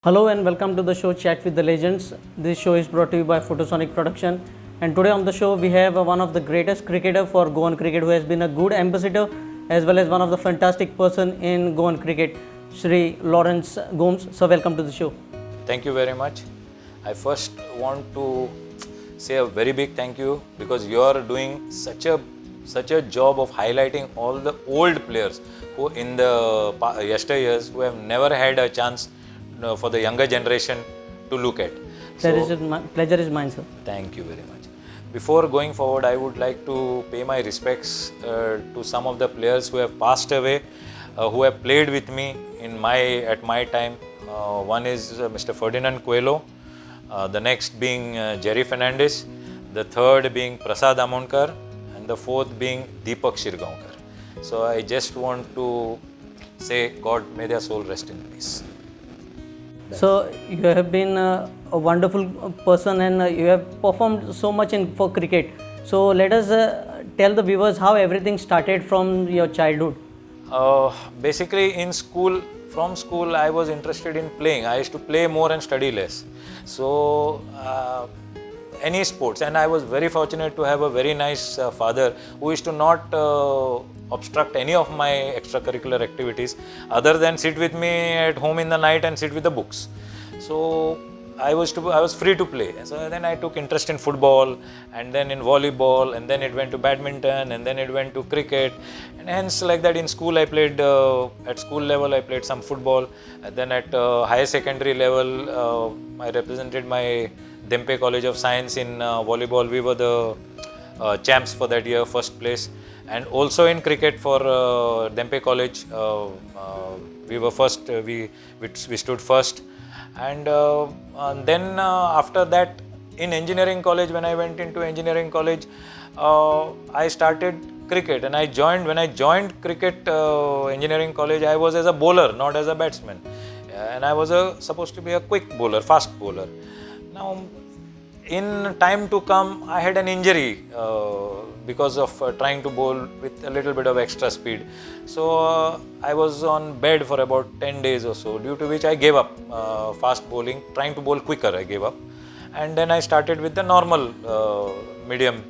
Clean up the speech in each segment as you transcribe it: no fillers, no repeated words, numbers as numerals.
Hello and welcome to the show Chat with the Legends. This show is brought to you by Photosonic Production. And today on the show we have one of the greatest cricketer for Goan cricket who has been a good ambassador as well as one of the fantastic person in Goan cricket, Shri Lawrence Gomes. So welcome to the show. Thank you very much. I first want to say a very big thank you because you are doing such a job of highlighting all the old players who in the yesteryears who have never had a chance for the younger generation to look at. Pleasure is mine, sir. Thank you very much. Before going forward, I would like to pay my respects to some of the players who have passed away, who have played with me at my time. One is Mr. Ferdinand Coelho, the next being Jerry Fernandez, the third being Prasad Amonkar, and the fourth being Deepak Shirgaonkar. So I just want to say, God may their soul rest in peace. So you have been a wonderful person and you have performed so much for cricket. So let us tell the viewers how everything started from your childhood. Basically from school I was interested in playing. I used to play more and study less. So any sports, and I was very fortunate to have a very nice father who used to not obstruct any of my extracurricular activities other than sit with me at home in the night and sit with the books. So I was free to play. So then I took interest in football and then in volleyball and then it went to badminton and then it went to cricket, and hence like that in school I played at school level I played some football, and then at higher secondary level I represented my Dempe College of Science in volleyball. We were the champs for that year, first place, and also in cricket for Dempe College we were first. We stood first, and then after that in engineering college, when I went into engineering college, I started cricket, and when I joined cricket engineering college, I was as a bowler, not as a batsman, and I was supposed to be a quick bowler, fast bowler. Now, in time to come, I had an injury because of trying to bowl with a little bit of extra speed. So I was on bed for about 10 days or so, due to which I gave up fast bowling. Trying to bowl quicker, I gave up. And then I started with the normal medium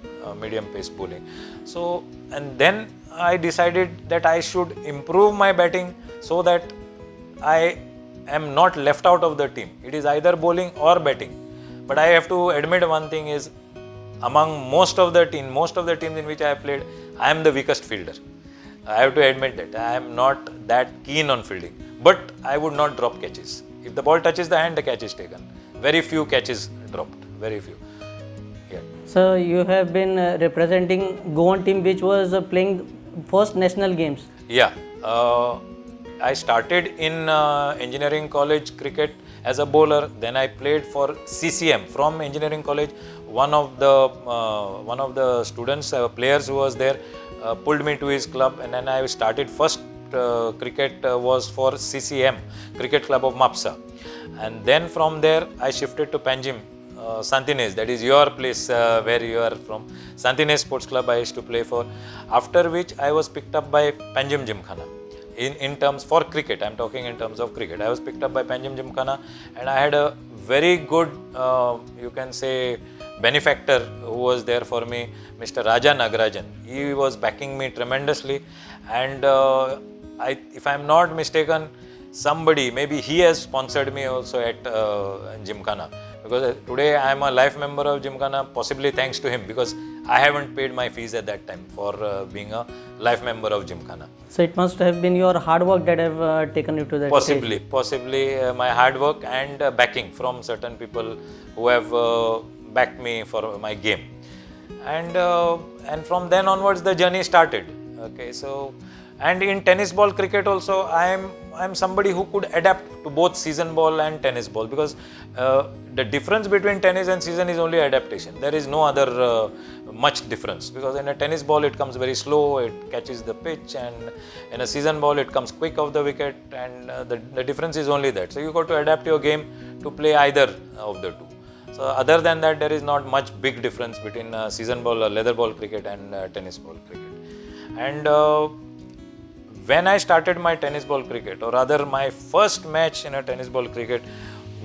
pace bowling. So, and then I decided that I should improve my batting so that I am not left out of the team. It is either bowling or batting. But I have to admit one thing is, among most of the teams in which I have played, I am the weakest fielder. I have to admit that. I am not that keen on fielding. But I would not drop catches. If the ball touches the hand, the catch is taken. Very few catches dropped. Very few. Yeah. So you have been representing Goan team which was playing first national games. Yeah. I started in engineering college cricket as a bowler. Then I played for CCM from engineering college. One of the students, players who was there, pulled me to his club, and then I started first cricket was for CCM, Cricket Club of Mapsa. And then from there I shifted to Panjim, Santines, that is your place where you are from. Santines Sports Club I used to play for. After which I was picked up by Panjim Gymkhana. In terms for cricket, I'm talking in terms of cricket. I was picked up by Panjim Gymkhana, and I had a very good, you can say, benefactor who was there for me, Mr. Raja Nagarajan. He was backing me tremendously, and if I'm not mistaken, somebody, maybe he has sponsored me also at Gymkhana, because today I am a life member of Gymkhana, possibly thanks to him, because I haven't paid my fees at that time for being a life member of Gymkhana. So it must have been your hard work that have taken you to that stage. Possibly my hard work and backing from certain people who have backed me for my game. And from then onwards the journey started. Okay, so, and in tennis ball cricket also, I am somebody who could adapt to both season ball and tennis ball, because the difference between tennis and season is only adaptation. There is no other much difference, because in a tennis ball it comes very slow, it catches the pitch, and in a season ball it comes quick off the wicket, and the difference is only that. So you got to adapt your game to play either of the two. So other than that, there is not much big difference between season ball or leather ball cricket and tennis ball cricket. And when I started my tennis ball cricket, or rather my first match in a tennis ball cricket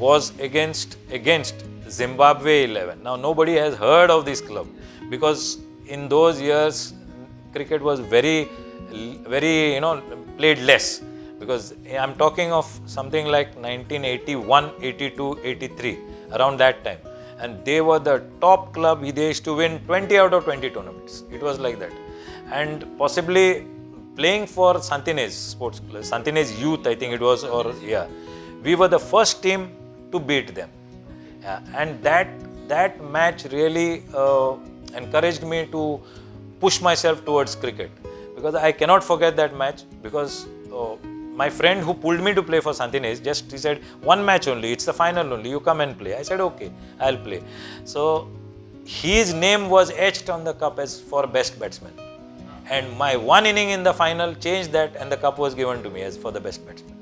was against Zimbabwe 11. Now nobody has heard of this club because in those years cricket was very played less, because I'm talking of something like 1981, 82, 83, around that time, and they were the top club. They used to win 20 out of 20 tournaments. It was like that, and possibly playing for Santinez Sports Club, Santinez Youth, I think it was, we were the first team to beat them. And that match really encouraged me to push myself towards cricket, because I cannot forget that match, because my friend who pulled me to play for Santinez, he said, one match only, it's the final only, you come and play. I said, okay, I'll play. So his name was etched on the cup as for best batsman, and my one inning in the final changed that, and the cup was given to me as for the best batsman.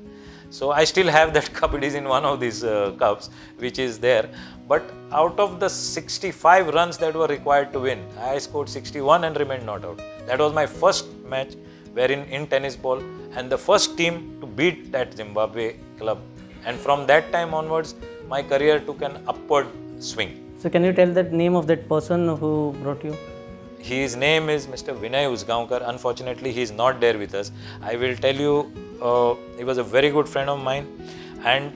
So I still have that cup. It is in one of these cups which is there. But out of the 65 runs that were required to win, I scored 61 and remained not out. That was my first match wherein in tennis ball, and the first team to beat that Zimbabwe club. And from that time onwards, my career took an upward swing. So can you tell the name of that person who brought you? His name is Mr. Vinay Usgaonkar. Unfortunately, he is not there with us. I will tell you, he was a very good friend of mine. And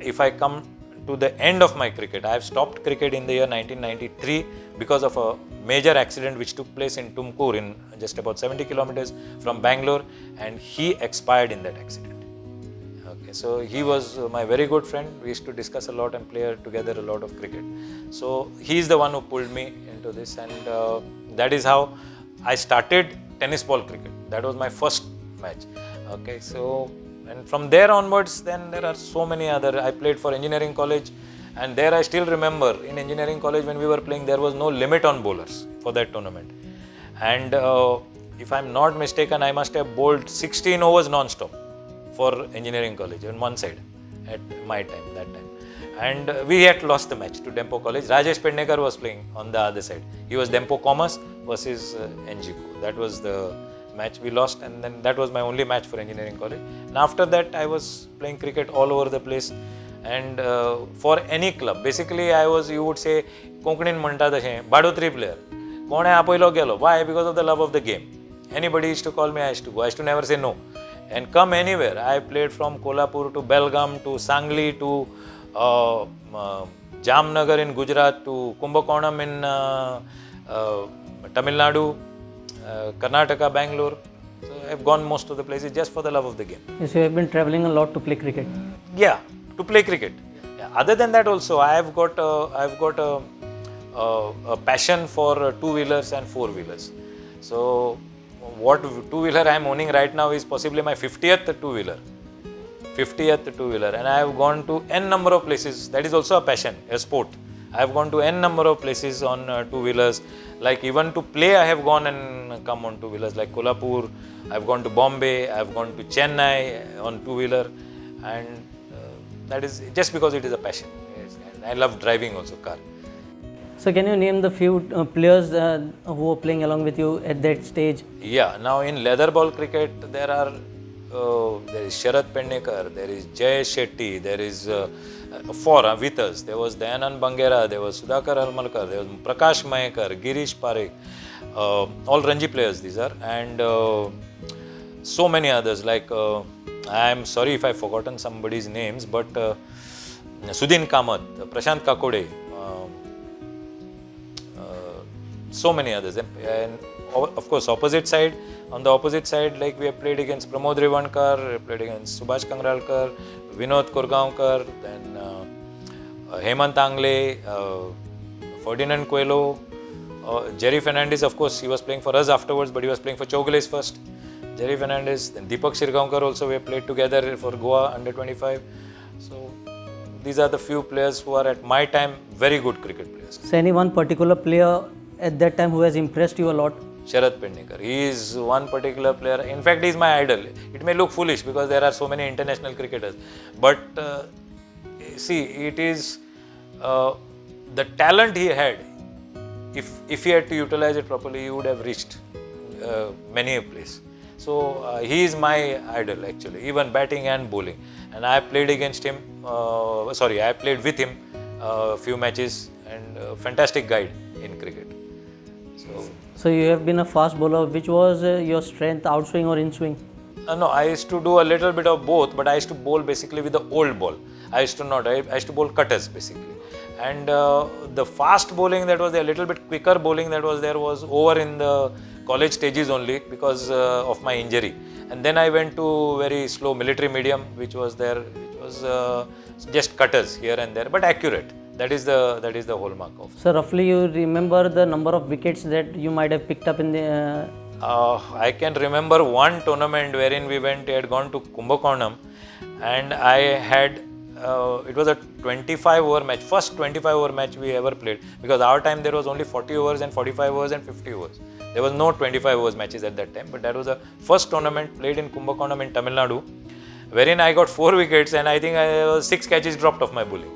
if I come to the end of my cricket, I have stopped cricket in the year 1993 because of a major accident which took place in Tumkur, in just about 70 kilometers from Bangalore, and he expired in that accident. Okay, so he was my very good friend. We used to discuss a lot and play together a lot of cricket. So he is the one who pulled me into this, and that is how I started tennis ball cricket. That was my first match. Okay, so and from there onwards, then there are so many other. I played for engineering college, and there I still remember in engineering college when we were playing, there was no limit on bowlers for that tournament. And if I'm not mistaken, I must have bowled 16 overs non-stop for engineering college on one side at my time, that time. And we had lost the match to Dempo College. Rajesh Pednekar was playing on the other side. He was Dempo Commerce versus NGCO. That was the match we lost, and then that was my only match for engineering college. And after that, I was playing cricket all over the place. And for any club, basically you would say, Konkanin म्हणतात अशें बाडोत्री player. कोणे आपयलो गेलो. Why? Because of the love of the game. Anybody used to call me, I used to go. I used to never say no. And come anywhere. I played from Kolhapur to Belgaum to Sangli to Jamnagar in Gujarat to Kumbakonam in Tamil Nadu, Karnataka, Bangalore. So I've gone most of the places just for the love of the game. Yes, you have been traveling a lot to play cricket. Yeah, to play cricket. Yeah. Other than that also, I've got a passion for two-wheelers and four-wheelers. So what two-wheeler I am owning right now is possibly my 50th two-wheeler. 50th two-wheeler, and I have gone to n number of places. That is also a passion, a sport. I have gone to n number of places on two-wheelers. Like even to play, I have gone and come on two-wheelers. Like Kolhapur, I have gone to Bombay, I have gone to Chennai on two-wheeler, and that is just because it is a passion. Yes. And I love driving also car. So can you name the few players who were playing along with you at that stage? Yeah, now in leather ball cricket, there is Sharad Pednekar, there is Jay Shetty, there is four with us. There was Dayanand Bangera, there was Sudhakar Almalkar, there was Prakash Mahekar, Girish Parekh, all Ranji players these are, and so many others like, I am sorry if I have forgotten somebody's names, but Sudhin Kamath, Prashant Kakode, so many others. And of course, on the opposite side, like we have played against Pramod Revankar, played against Subhash Kangralkar, Vinod Kurgaonkar, then Hemant Angle, Ferdinand Coelho, Jerry Fernandez. Of course, he was playing for us afterwards, but he was playing for Chogles first. Jerry Fernandez, then Deepak Shirgaonkar also we have played together for Goa under 25. So these are the few players who are at my time very good cricket players. So any one particular player at that time who has impressed you a lot? Sharad Pednekar. He is one particular player. In fact, he is my idol. It may look foolish because there are so many international cricketers. But see, it is the talent he had. If he had to utilize it properly, he would have reached many a place. So he is my idol actually, even batting and bowling. and I played against him. I played with him a few matches, and fantastic guide in cricket. So you have been a fast bowler. Which was your strength, outswing or in swing? No, I used to do a little bit of both, but I used to bowl basically with the old ball. I used to bowl cutters basically. And the fast bowling that was there, a little bit quicker bowling that was there was over in the college stages only because of my injury. And then I went to very slow military medium, which was just cutters here and there, but accurate. That is the hallmark of. So roughly you remember the number of wickets that you might have picked up in the... I can remember one tournament wherein we had gone to Kumbakonam, and I had, it was a 25 over match, first 25 over match we ever played, because our time there was only 40 overs and 45 overs and 50 overs. There was no 25 overs matches at that time, but that was the first tournament played in Kumbakonam in Tamil Nadu, wherein I got 4 wickets and I think 6 catches dropped off my bowling.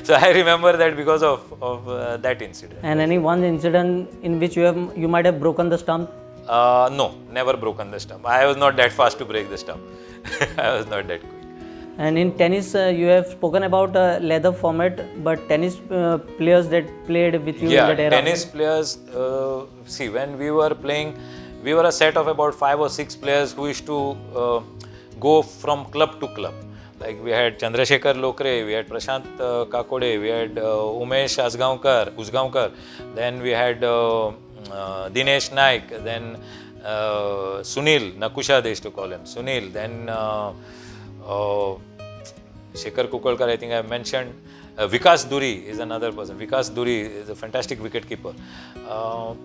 So I remember that because of that incident. And any one incident in which you might have broken the stump? No, never broken the stump. I was not that fast to break the stump. I was not that quick. And in tennis, you have spoken about leather format, but tennis players that played with you in that era? Tennis players, see, when we were playing, we were a set of about 5 or 6 players who used to go from club to club. Like we had Chandrasekhar Lokre, we had Prashant Kakode, we had Umesh Usgaonkar, then we had Dinesh Naik, then Sunil, Nakusha they used to call him, Sunil, then Shekhar Kukalkar, I think I mentioned. Vikas Duri is another person. Vikas Duri is a fantastic wicket keeper. All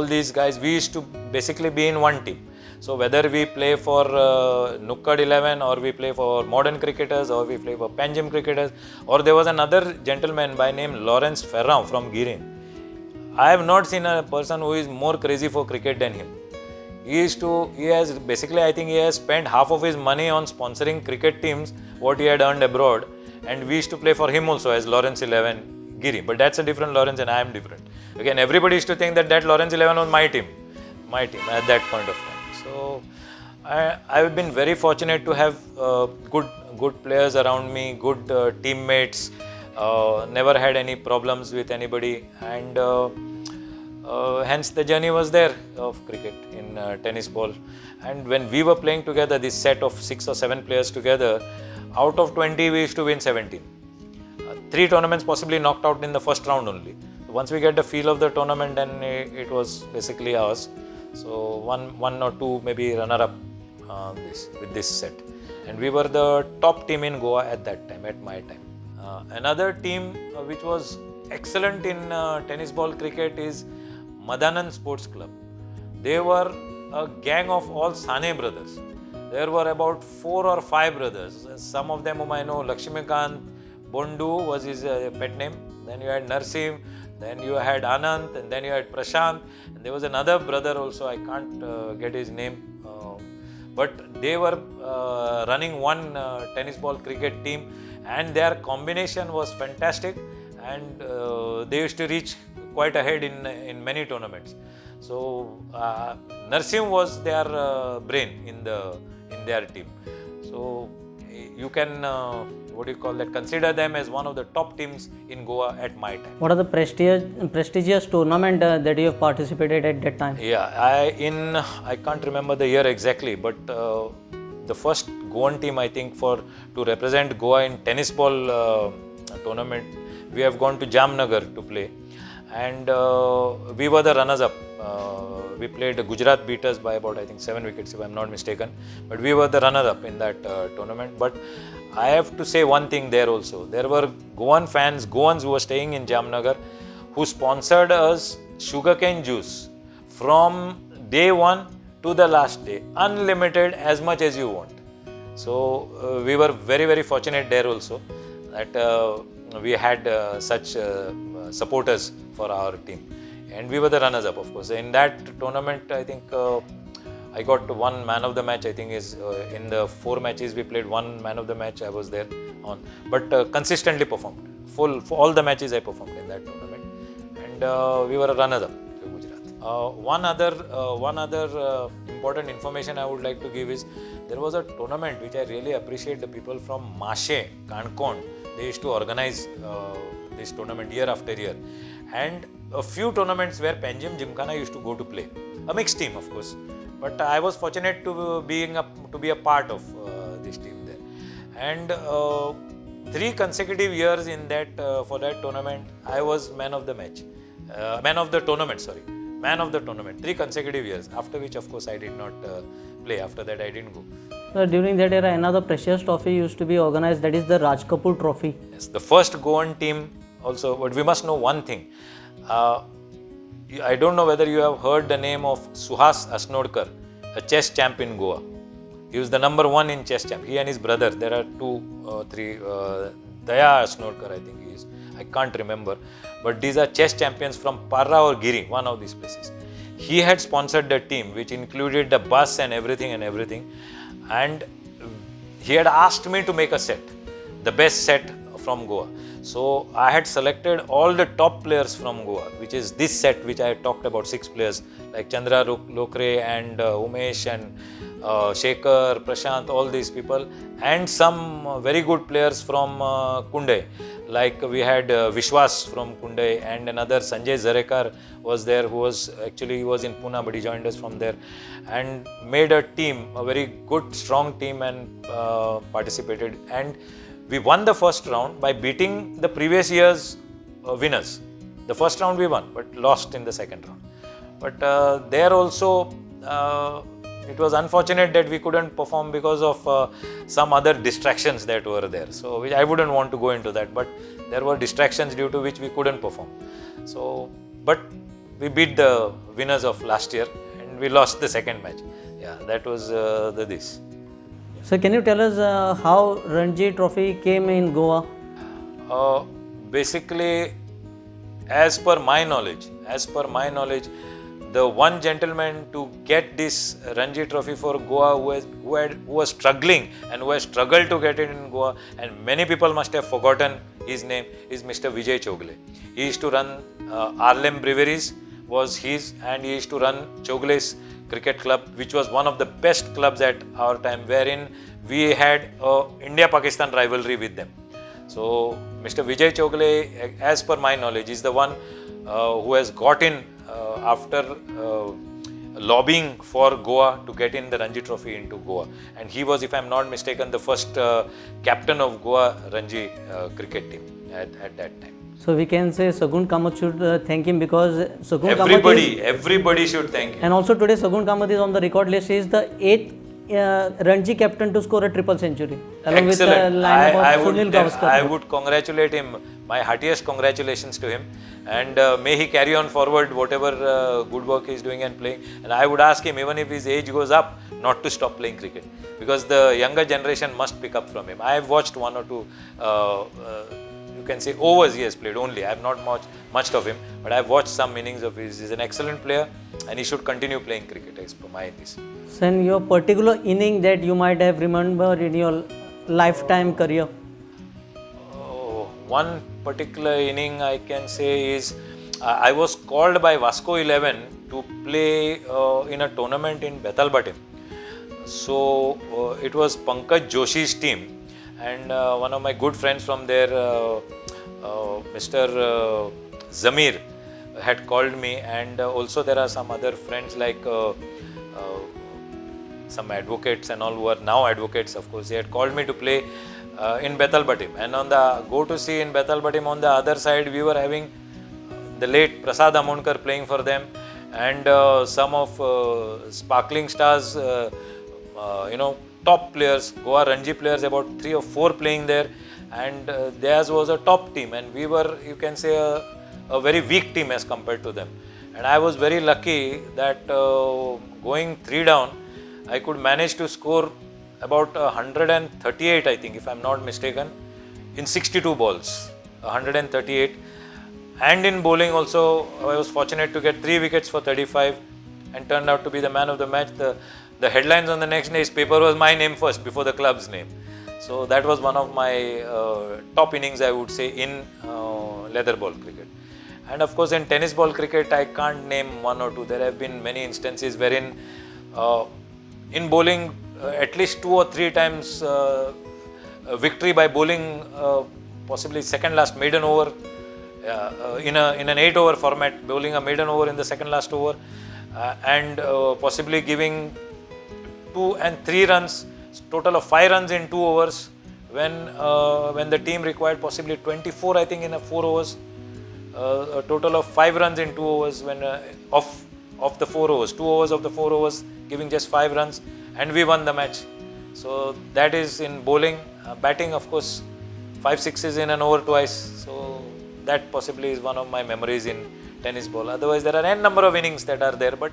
these guys, we used to basically be in one team. So whether we play for Nukkad 11 or we play for modern cricketers or we play for Panjim cricketers, or there was another gentleman by name Lawrence Ferrand from Girin. I have not seen a person who is more crazy for cricket than him. I think he has spent half of his money on sponsoring cricket teams, what he had earned abroad, and we used to play for him also as Lawrence 11 Giri. But that's a different Lawrence and I am different. Again, everybody used to think that Lawrence 11 was my team at that point of time. So I've been very fortunate to have good players around me, good teammates, never had any problems with anybody, and hence the journey was there of cricket in tennis ball. And when we were playing together, this set of 6 or 7 players together, out of 20 we used to win 17. 3 tournaments possibly knocked out in the first round only. Once we get the feel of the tournament, then it was basically ours. So one or 2 maybe runner-up with this set. And we were the top team in Goa at that time, at my time. Another team which was excellent in tennis ball cricket is Madanand Sports Club. They were a gang of all Sane brothers. There were about 4 or 5 brothers. Some of them whom I know, Lakshmikant Bondu was his pet name. Then you had Narsim, then you had Anand, and then you had Prashant. And there was another brother also, I can't get his name. But they were running one tennis ball cricket team, and their combination was fantastic, and they used to reach quite ahead in many tournaments. So Narsim was their brain in their team. So you can consider them as one of the top teams in Goa at my time. What are the prestigious tournament that you have participated at that time? I can't remember the year exactly, but the first Goan team, I think, to represent Goa in tennis ball tournament, we have gone to Jamnagar to play, and we were the runners-up. We played Gujarat beat us by about, I think, 7 wickets if I'm not mistaken, but we were the runner-up in that tournament. But I have to say one thing there also. There were Goans who were staying in Jamnagar, who sponsored us sugarcane juice from day 1 to the last day, unlimited, as much as you want. So we were very, very fortunate there also that we had such supporters for our team. And we were the runners-up, of course. In that tournament, I think I got 1 man of the match. I think is in the 4 matches we played, 1 man of the match I was there on. But consistently performed. For all the matches I performed in that tournament. And we were a runners-up to Gujarat. One other important information I would like to give is there was a tournament which I really appreciate the people from Mashe, Kankon. They used to organize this tournament year after year, and a few tournaments where Panjim Gymkhana used to go to play. A mixed team, of course, but I was fortunate to be a part of this team there, and 3 consecutive years in that for that tournament I was man of the tournament. 3 consecutive years, after which of course I did not play. After that I didn't go. During that era, another precious trophy used to be organized, that is the Raj Kapoor Trophy. Yes, the first Goan team also, but we must know one thing. I don't know whether you have heard the name of Suhas Asnodkar, a chess champ in Goa. He was the number 1 in chess champ. He and his brother, there are 3, Daya Asnodkar I think he is. I can't remember. But these are chess champions from Parra or Giri, one of these places. He had sponsored the team, which included the bus and everything. And he had asked me to make a set, the best set from Goa. So I had selected all the top players from Goa, which is this set which I had talked about, 6 players like Chandra Lokre and Umesh and Shekhar, Prashant, all these people, and some very good players from Kunde. Like we had Vishwas from Kunde, and another Sanjay Zarekar was there, he was in Pune but he joined us from there, and made a team, a very good strong team, and participated, and we won the first round by beating the previous year's winners. The first round we won, but lost in the second round. But there also it was unfortunate that we couldn't perform because of some other distractions that were there. So I wouldn't want to go into that, but there were distractions due to which we couldn't perform. So, but we beat the winners of last year and we lost the second match. Yeah, that was this. So can you tell us how Ranji Trophy came in Goa? Basically, as per my knowledge, the one gentleman to get this Ranji Trophy for Goa who was struggling and who has struggled to get it in Goa, and many people must have forgotten his name, is Mr. Vijay Chogle. He used to run Arlem Breweries was his, and he used to run Chogle's cricket club, which was one of the best clubs at our time, wherein we had India-Pakistan rivalry with them. So Mr. Vijay Chogle, as per my knowledge, is the one who has got in after lobbying for Goa to get in the Ranji Trophy into Goa. And he was, if I am not mistaken, the first captain of Goa Ranji cricket team at that time. So we can say Sagun Kamath should thank him, because Sagun everybody should thank him. And also today Sagun Kamath is on the record list. He is the 8th Ranji captain to score a triple century, along with the lineup of Sunil Gavaskar. I would congratulate him. My heartiest congratulations to him, and may he carry on forward whatever good work he is doing and playing. And I would ask him, even if his age goes up, not to stop playing cricket, because the younger generation must pick up from him. I have watched 1 or 2 you can say overs he has played only. I have not watched much of him, but I have watched some innings of his. He is an excellent player and he should continue playing cricket as per my this. So in your particular inning that you might have remembered in your lifetime career? One particular inning I can say is I was called by Vasco 11 to play in a tournament in Bethalbatim. So it was Pankaj Joshi's team, and one of my good friends from there, Mr. Zamir, had called me, and also there are some other friends like some advocates and all who are now advocates, of course. They had called me to play in Bethalbatim, and on the go to see in Bethalbatim, on the other side we were having the late Prasad Amonkar playing for them, and some of Sparkling Stars, top players, Goa Ranji players, about 3 or 4 playing there, and theirs was a top team, and we were, you can say, a very weak team as compared to them. And I was very lucky that going 3 down, I could manage to score about 138, I think, if I'm not mistaken, in 62 balls, 138. And in bowling also, I was fortunate to get 3 wickets for 35 and turned out to be the man of the match. The headlines on the next day's paper was my name first before the club's name. So that was one of my top innings, I would say, in leather ball cricket. And of course, in tennis ball cricket, I can't name one or two. There have been many instances wherein in bowling, at least 2 or 3 times a victory by bowling possibly second last maiden over in an 8-over format, bowling a maiden over in the second last over and possibly giving 2 and 3 runs, total of 5 runs in 2 overs when the team required possibly 24, I think, in 4 overs. A total of 5 runs in 2 overs when of the 4 overs, 2 overs of the 4 overs giving just 5 runs, and we won the match. So that is in bowling. Batting, of course, 5 sixes in an over twice. So that possibly is one of my memories in tennis ball. Otherwise, there are n number of innings that are there, but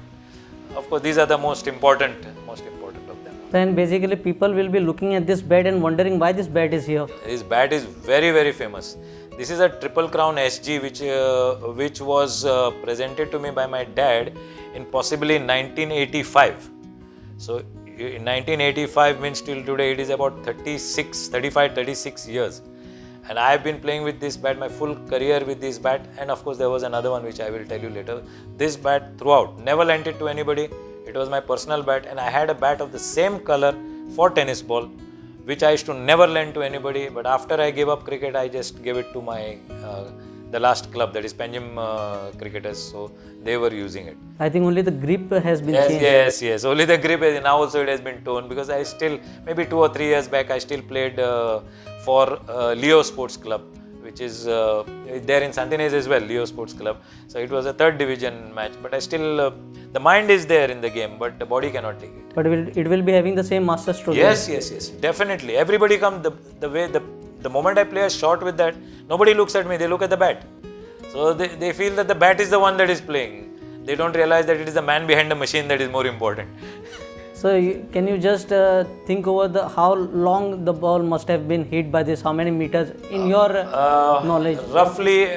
of course these are the most important of them. Then basically people will be looking at this bat and wondering why this bat is here. This bat is very, very famous. This is a Triple Crown SG which was presented to me by my dad in possibly 1985. So in 1985 means till today it is about 36 years. And I have been playing with this bat my full career with this bat, and of course there was another one which I will tell you later. This bat throughout, never lent it to anybody. It was my personal bat, and I had a bat of the same color for tennis ball, which I used to never lend to anybody. But after I gave up cricket, I just gave it to my the last club, that is Panjim cricketers. So they were using it. I think only the grip has been changed. Yes. Only the grip is now also it has been toned, because I still, maybe 2 or 3 years back, I still played for Leo Sports Club, which is there in Santinez as well, Leo Sports Club. So it was a 3rd division match, but I still, the mind is there in the game, but the body cannot take it. But it will be having the same master stroke. Yes, definitely. Everybody comes, the moment I play a shot with that, nobody looks at me, they look at the bat. So they feel that the bat is the one that is playing. They don't realize that it is the man behind the machine that is more important. So can you just think over how long the ball must have been hit by this, how many meters in your knowledge? Roughly,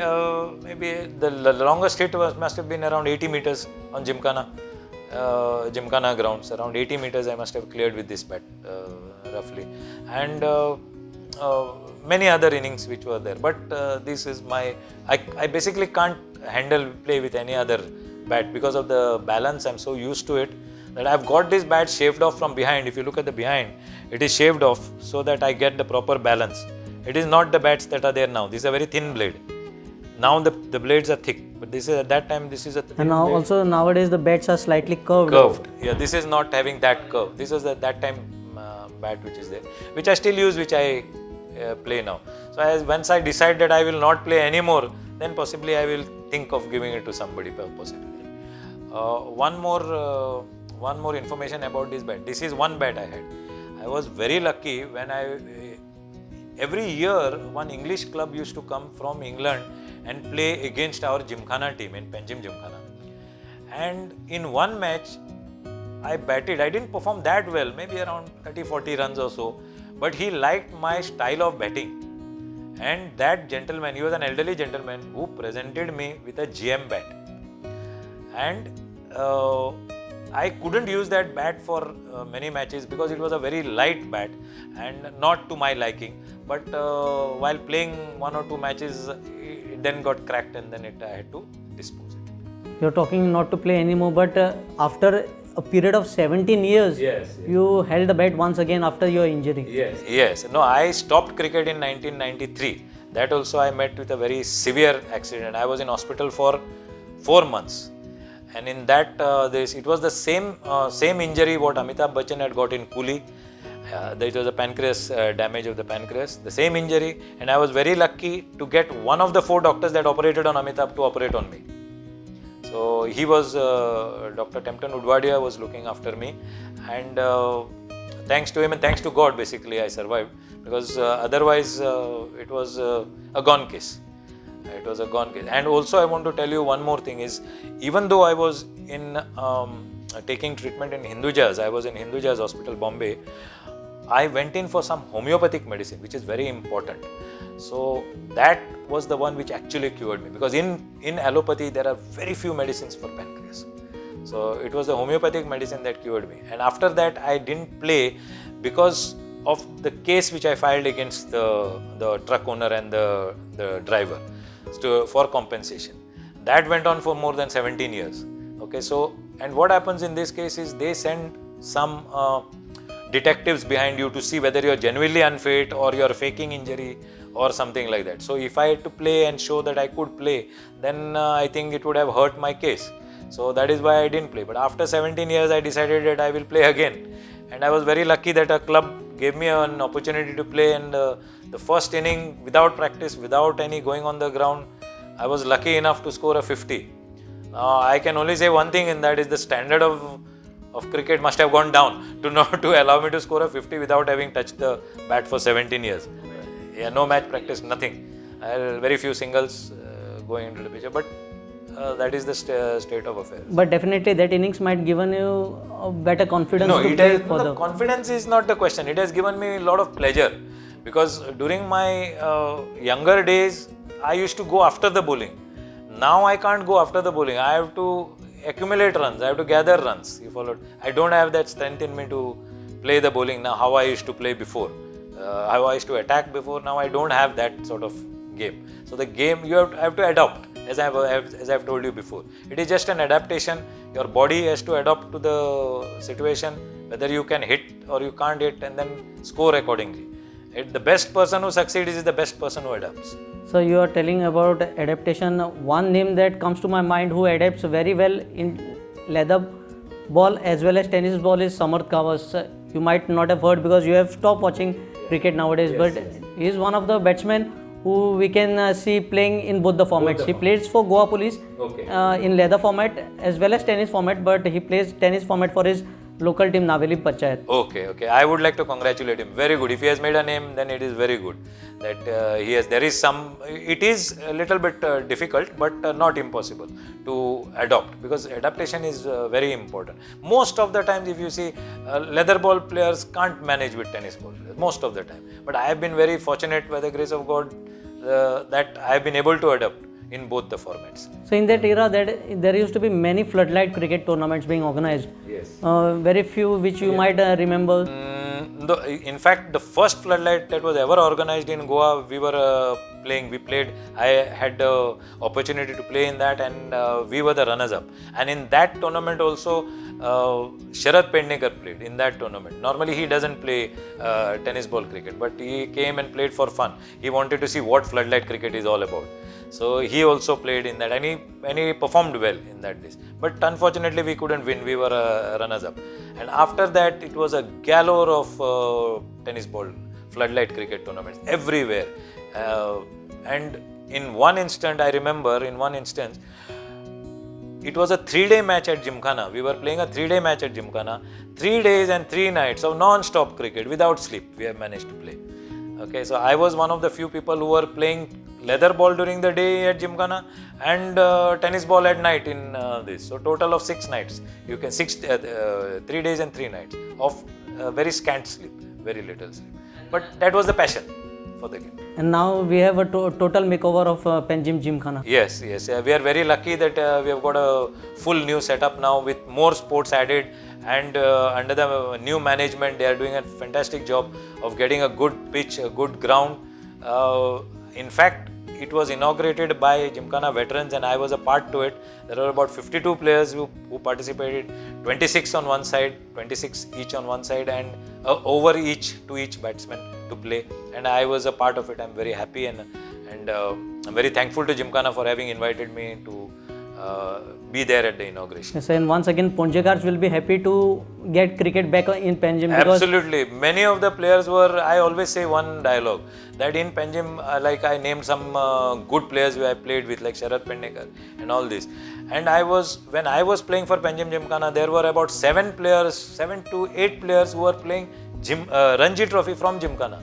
maybe the longest hit must have been around 80 meters on Gymkhana grounds. Around 80 meters I must have cleared with this bat, roughly. And many other innings which were there. But this is I basically can't play with any other bat because of the balance. I'm so used to it that I've got this bat shaved off from behind. If you look at the behind, it is shaved off so that I get the proper balance. It is not the bats that are there now. This is a very thin blade. Now the blades are thick, but this is at that time this is a thin and now blade. Also nowadays the bats are slightly curved. Yeah, this is not having that curve. This was that time bat which is there, which I still use, which I play now. So once I decide that I will not play anymore, then possibly I will think of giving it to somebody possibly. One more information about this bat. This is one bat I had. I was very lucky when every year one English club used to come from England and play against our Gymkhana team in Panjim Gymkhana. And in one match, I batted. I didn't perform that well, maybe around 30-40 runs or so. But he liked my style of batting. And that gentleman, he was an elderly gentleman who presented me with a GM bat. And I couldn't use that bat for many matches because it was a very light bat and not to my liking. But while playing 1 or 2 matches, it then got cracked and then I had to dispose it. You're talking not to play anymore, but after a period of 17 years, you held the bat once again after your injury. Yes. No, I stopped cricket in 1993. That also I met with a very severe accident. I was in hospital for 4 months. And in that, it was the same injury what Amitabh Bachchan had got in Coolie. It was a pancreas, damage of the pancreas, the same injury. And I was very lucky to get one of the 4 doctors that operated on Amitabh to operate on me. So he was, Dr. Tempton Udwadia was looking after me. And thanks to him and thanks to God, basically, I survived. Because otherwise, it was a gone case. It was a gone case. And also I want to tell you one more thing is, even though I was in taking treatment in Hindujas, I was in Hindujas Hospital, Bombay, I went in for some homeopathic medicine, which is very important. So that was the one which actually cured me, because in allopathy there are very few medicines for pancreas. So it was the homeopathic medicine that cured me. And after that I didn't play because of the case which I filed against the truck owner and the driver for compensation. that went on for more than 17 years. Okay, so, and what happens in this case is they send some detectives behind you to see whether you're genuinely unfit or you're faking injury or something like that. So if I had to play and show that I could play, then I think it would have hurt my case. So that is why I didn't play. But after 17 years, I decided that I will play again. And I was very lucky that a club gave me an opportunity to play. And the first inning, without practice, without any going on the ground, I was lucky enough to score a 50. I can only say one thing, and that is the standard of cricket must have gone down to not to allow me to score a 50 without having touched the bat for 17 years. Yeah, no match practice, nothing. I had very few singles going into the picture, but that is the state of affairs. But definitely that innings might given you a better confidence No, to it play has, for no, confidence is not the question. It has given me a lot of pleasure because during my younger days, I used to go after the bowling. Now I can't go after the bowling. I have to accumulate runs. I have to gather runs. You followed. I don't have that strength in me to play the bowling now how I used to play before. How I used to attack before. Now I don't have that sort of game. So the game you have to adapt. As I've told you before, it is just an adaptation. Your body has to adapt to the situation, whether you can hit or you can't hit, and then score accordingly. The best person who succeeds is the best person who adapts. So you are telling about adaptation. One name that comes to my mind who adapts very well in leather ball as well as tennis ball is Samarth Gawas. You might not have heard because you have stopped watching cricket nowadays, but he is one of the batsmen who we can see playing in both the formats. He plays for Goa Police in leather format as well as tennis format, but he plays tennis format for his local team Naveli Panchayat. Okay. I would like to congratulate him. Very good. If he has made a name, then it is very good. That he has. There is some. It is a little bit difficult, but not impossible to adopt because adaptation is very important. Most of the times, if you see, leather ball players can't manage with tennis ball. Most of the time, but I have been very fortunate by the grace of God that I have been able to adapt in both the formats. So in that era, there used to be many floodlight cricket tournaments being organized. Yes. Very few which you might remember. In fact, the first floodlight that was ever organized in Goa, we were playing. We played. I had the opportunity to play in that, and we were the runners-up. And in that tournament also, Sharad Pendekar played in that tournament. Normally, he doesn't play tennis ball cricket, but he came and played for fun. He wanted to see what floodlight cricket is all about. So he also played in that, and he performed well in that days. But unfortunately, we couldn't win. We were runners-up. And after that, it was a galore of tennis ball floodlight cricket tournaments everywhere. And in one instance, I remember in one instance, it was a 3-day match at Gymkhana. We were playing a 3-day match at Gymkhana. 3 days and 3 nights of non-stop cricket without sleep. We have managed to play. Okay, so I was one of the few people who were playing leather ball during the day at Gymkhana and tennis ball at night in this. So total of 6 nights. You can 3 days and 3 nights of very scant sleep, very little sleep. But that was the passion for the game. And now we have a total makeover of Panjim Gymkhana. Yes. We are very lucky that we have got a full new setup now with more sports added, and under the new management they are doing a fantastic job of getting a good pitch, a good ground. In fact, it was inaugurated by Gymkhana veterans and I was a part to it. There were about 52 players who participated, 26 on one side, 26 each on one side, and over to each batsman to play. And I was a part of it. I'm very happy and I'm very thankful to Gymkhana for having invited me to be there at the inauguration. Yes, and once again, Ponjekars will be happy to get cricket back in Panjim. Absolutely. Many of the players were, I always say one dialogue, that in Panjim, like I named some good players who I played with, like Sharad Pendekar and all this. And when I was playing for Panjim Gymkhana, there were about 7 to 8 players who were playing Ranji Trophy from Gymkhana.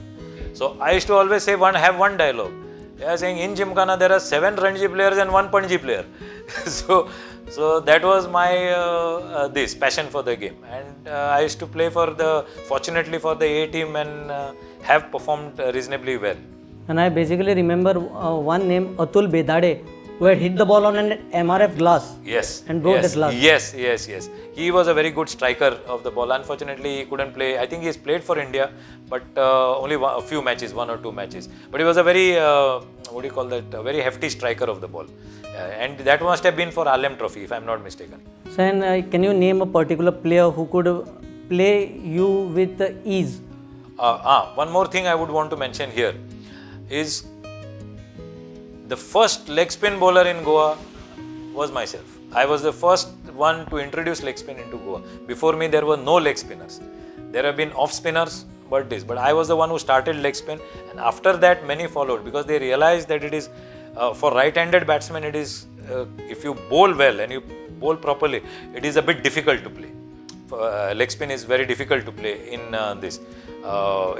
So I used to always say have one dialogue. They are saying in Gymkhana there are 7 Ranji players and 1 Panji player. So that was my this passion for the game, and I used to play fortunately for the A team and have performed reasonably well. And I basically remember one name, Atul Bedade, who had hit the ball on an MRF glass Yes. and broke yes, the glass. Yes. He was a very good striker of the ball. Unfortunately, he couldn't play. I think he's played for India, but only a few matches, 1 or 2 matches. But he was a very, what do you call that, a very hefty striker of the ball. And that must have been for Alem Trophy, if I'm not mistaken. So, and, can you name a particular player who could play you with ease? One more thing I would want to mention here is the first leg spin bowler in Goa was myself. I was the first one to introduce leg spin into Goa. Before me, there were no leg spinners. There have been off spinners, but I was the one who started leg spin, and after that, many followed because they realized that it is for right-handed batsmen. It is if you bowl well and you bowl properly, it is a bit difficult to play. Leg spin is very difficult to play in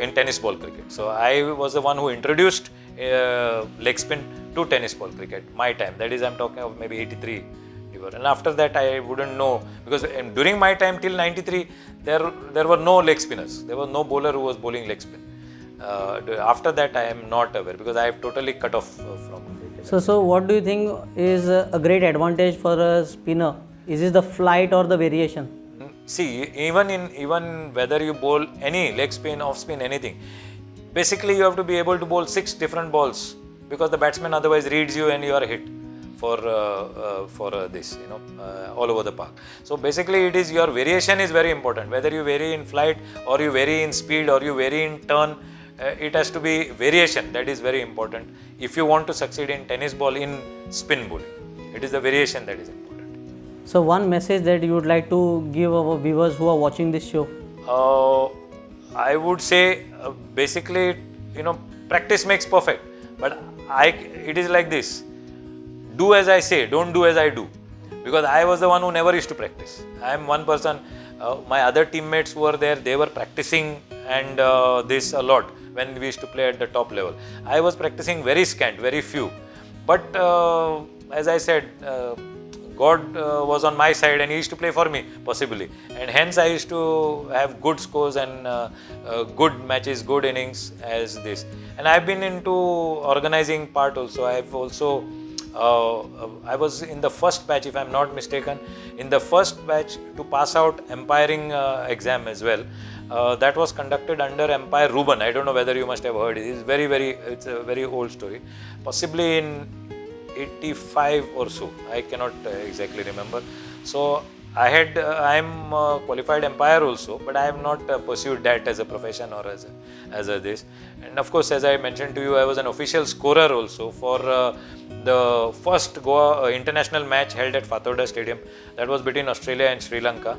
in tennis ball cricket. So I was the one who introduced leg spin to tennis ball cricket. My time, that is, I'm talking of maybe 83. And after that, I wouldn't know, because during my time till 93, there were no leg spinners. There was no bowler who was bowling leg spin. After that, I am not aware, because I have totally cut off from cricket. So what do you think is a great advantage for a spinner? Is it the flight or the variation? See, even whether you bowl any leg spin, off spin, anything, basically you have to be able to bowl 6 different balls, because the batsman otherwise reads you and you are hit for this, all over the park. So basically, it is your variation is very important. Whether you vary in flight or you vary in speed or you vary in turn, it has to be variation. That is very important if you want to succeed in tennis ball in spin bowling. It is the variation that is important. So one message that you would like to give our viewers who are watching this show? I would say basically, practice makes perfect. But it is like this. Do as I say, don't do as I do. Because I was the one who never used to practice. I am one person, my other teammates who were there, they were practicing and this a lot when we used to play at the top level. I was practicing very scant, very few. But as I said, God was on my side and He used to play for me, possibly. And hence I used to have good scores and good matches, good innings as this. And I've been into organizing part also. I've also I was in the first batch, if I'm not mistaken, in the first batch to pass out umpiring exam as well. That was conducted under umpire Ruben. I don't know whether you must have heard it. It's a very old story. Possibly in 85 or so. I cannot exactly remember. So I'm a qualified umpire also, but I have not pursued that as a profession or as a this. And of course, as I mentioned to you, I was an official scorer also for the first Goa international match held at Fatorda Stadium. That was between Australia and Sri Lanka.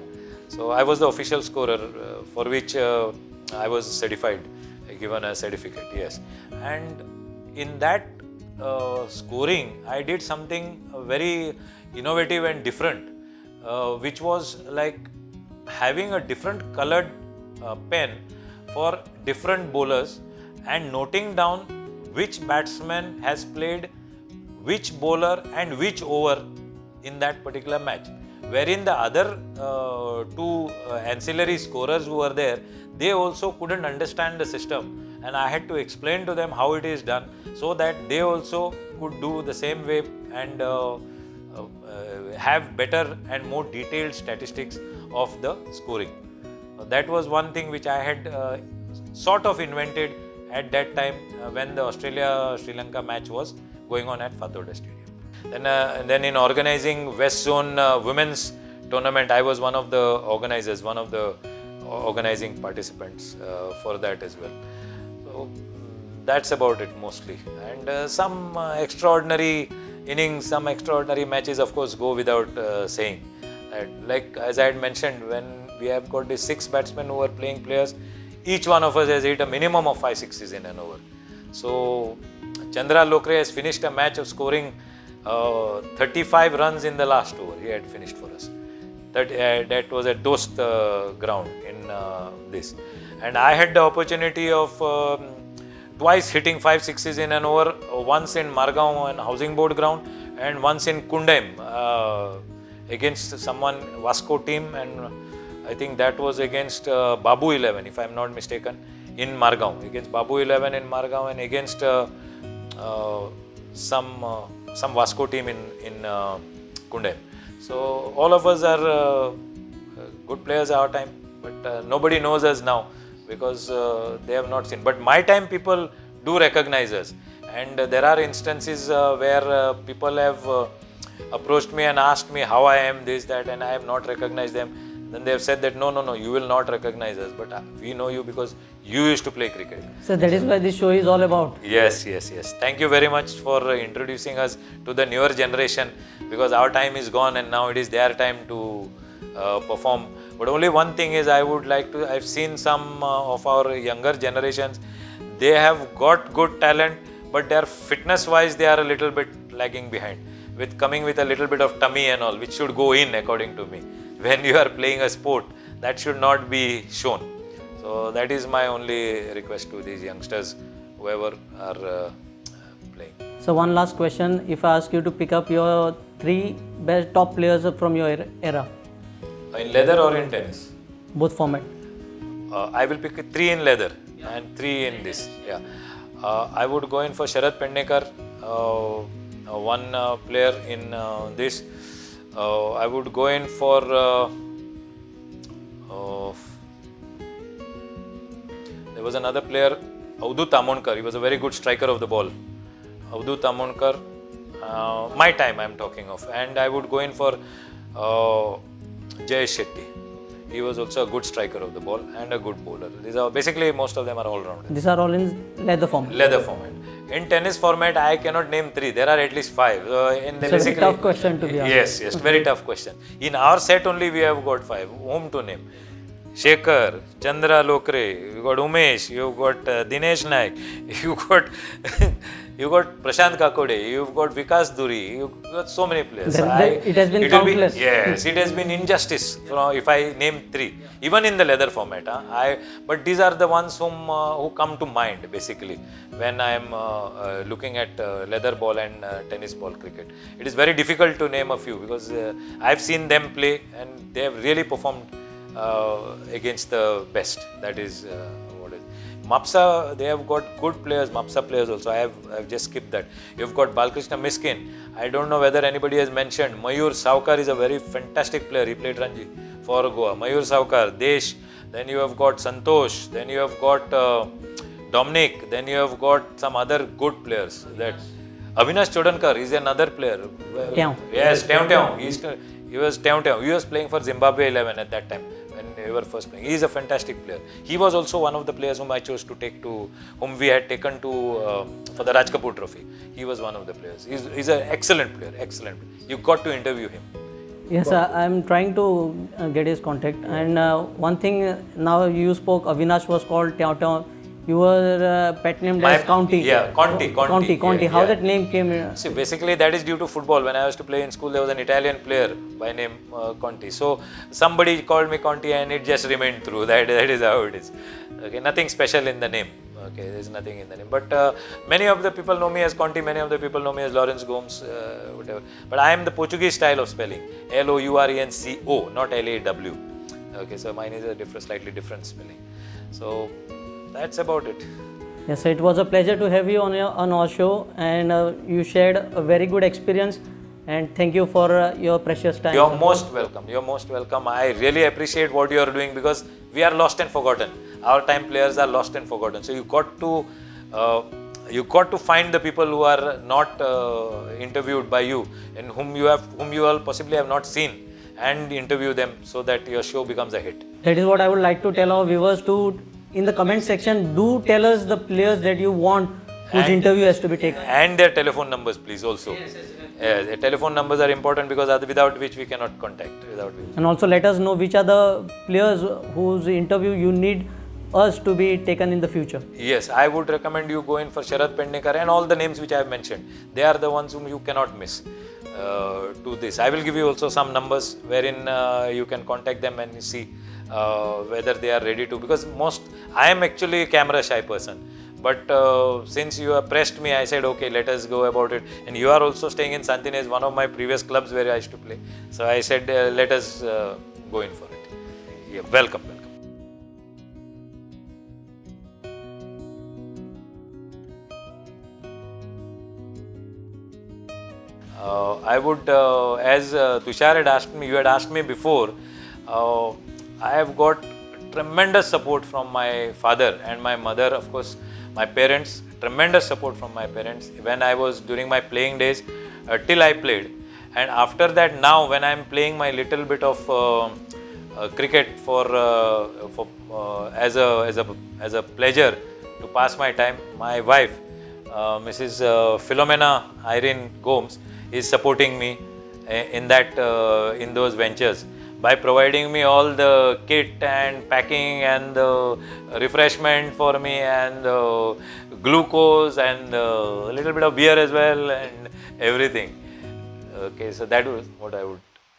So I was the official scorer for which I was certified, given a certificate, yes. And in that scoring, I did something very innovative and different, which was like having a different colored pen for different bowlers and noting down which batsman has played which bowler and which over in that particular match. Wherein the other two ancillary scorers who were there, they also couldn't understand the system, and I had to explain to them how it is done so that they also could do the same way and have better and more detailed statistics of the scoring. That was one thing which I had sort of invented at that time when the Australia-Sri Lanka match was going on at Fatorda Stadium. Then in organizing West Zone Women's Tournament, I was one of the organizers, one of the organizing participants for that as well. So that's about it mostly. And some extraordinary innings, some extraordinary matches, of course, go without saying. Like as I had mentioned, when we have got the 6 batsmen who are playing players, each one of us has hit a minimum of 5 sixes in an over. So Chandra Lokre has finished a match of scoring 35 runs in the last over. He had finished for us. That was at Dost ground in this. And I had the opportunity of twice hitting 5 sixes in an over, once in Margaon and Housing Board ground and once in Kundaim against someone, Vasco team, and I think that was against Babu 11, if I am not mistaken, in Margaon. Against Babu 11 in Margaon and against some some Vasco team in Kundem. So all of us are good players at our time, but nobody knows us now because they have not seen. But my time, people do recognize us, and there are instances where people have approached me and asked me how I am, this, that, and I have not recognized them. Then they have said that no, you will not recognize us, but we know you because you used to play cricket. So that is what this show is all about. Yes. Thank you very much for introducing us to the newer generation, because our time is gone and now it is their time to perform. But only one thing is, I've seen some of our younger generations, they have got good talent, but their fitness wise they are a little bit lagging behind, coming with a little bit of tummy and all, which should go in according to me. When you are playing a sport, that should not be shown. So that is my only request to these youngsters, whoever are playing. So one last question, if I ask you to pick up your 3 best top players from your era, In leather or in tennis? both format. I will pick 3 in leather and 3 in this. Yeah, I would go in for Sharad Pendekar, one player in this. I would go in for there was another player, Avdut Amonkar. He was a very good striker of the ball. Avdut Amonkar, my time I am talking of. And I would go in for Jayesh Shetty. He was also a good striker of the ball and a good bowler. These are basically, most of them are all rounders. These are all in leather format. Leather format. In tennis format, I cannot name 3. There are at least 5. It's a tough question to be honest. Yes, very tough question. In our set only we have got 5. Whom to name? Shekhar, Chandra Lokre, you got Umesh, you got Dinesh Naik, you got Prashant Kakode, you've got Vikas Duri, you've got so many players. It has been countless. Yes, it has been injustice if I name 3, even in the leather format. But these are the ones who come to mind basically when I am looking at leather ball and tennis ball cricket. It is very difficult to name a few because I've seen them play and they have really performed against the best. That is what is. Mapsa, they have got good players, Mapsa players also. I've just skipped that. You've got Balkrishna Miskin. I don't know whether anybody has mentioned. Mayur Saukar is a very fantastic player. He played Ranji for Goa. Mayur Saukar, Desh. Then you have got Santosh. Then you have got Dominic. Then you have got some other good players. That Avinash Chodankar is another player. Yes, Teong. He was Teong. He was playing for Zimbabwe 11 at that time when we were first playing. He is a fantastic player. He was also one of the players whom I chose to take to, whom we had taken to for the Raj Kapoor Trophy. He was one of the players. He's an excellent player. Excellent. You got to interview him. Yes, I'm trying to get his contact. And one thing, now you spoke, Avinash was called Teong. You were pet named as County. Yeah, Conti. Yeah, how that name came? See, basically that is due to football. When I was to play in school, there was an Italian player by name Conti. So somebody called me Conti and it just remained true. That is how it is. Okay, nothing special in the name. Okay, there is nothing in the name. But many of the people know me as Conti. Many of the people know me as Lawrence Gomes, whatever. But I am the Portuguese style of spelling. Lourenco, not Law. Okay, so mine is a slightly different spelling. So that's about it. Yes, it was a pleasure to have you on our show, and you shared a very good experience. And thank you for your precious time. You're most welcome. You're most welcome. I really appreciate what you are doing because we are lost and forgotten. Our time players are lost and forgotten. So you got to find the people who are not interviewed by you and whom you all possibly have not seen, and interview them so that your show becomes a hit. That is what I would like to tell our viewers to. In the comment section, do tell us the players that you want whose interview has to be taken. And their telephone numbers, please, also. Their telephone numbers are important because without which we cannot contact. And also let us know which are the players whose interview you need us to be taken in the future. Yes, I would recommend you go in for Sharad Pendekar and all the names which I have mentioned. They are the ones whom you cannot miss to this. I will give you also some numbers wherein you can contact them and see whether they are ready to, because I am actually a camera shy person, but since you have pressed me, I said okay, let us go about it. And you are also staying in Santines, one of my previous clubs where I used to play, so I said let us go in for it. Yeah, welcome. I would, as Tushar had asked me, you had asked me before, I have got tremendous support from my father and my mother, of course, my parents, tremendous support from my parents when I was during my playing days till I played. And after that, now when I am playing my little bit of cricket as a pleasure to pass my time, my wife, Mrs. Philomena Irene Gomes, is supporting me in those ventures by providing me all the kit and packing and refreshment for me and glucose and a little bit of beer as well and everything. Okay, so that was what I would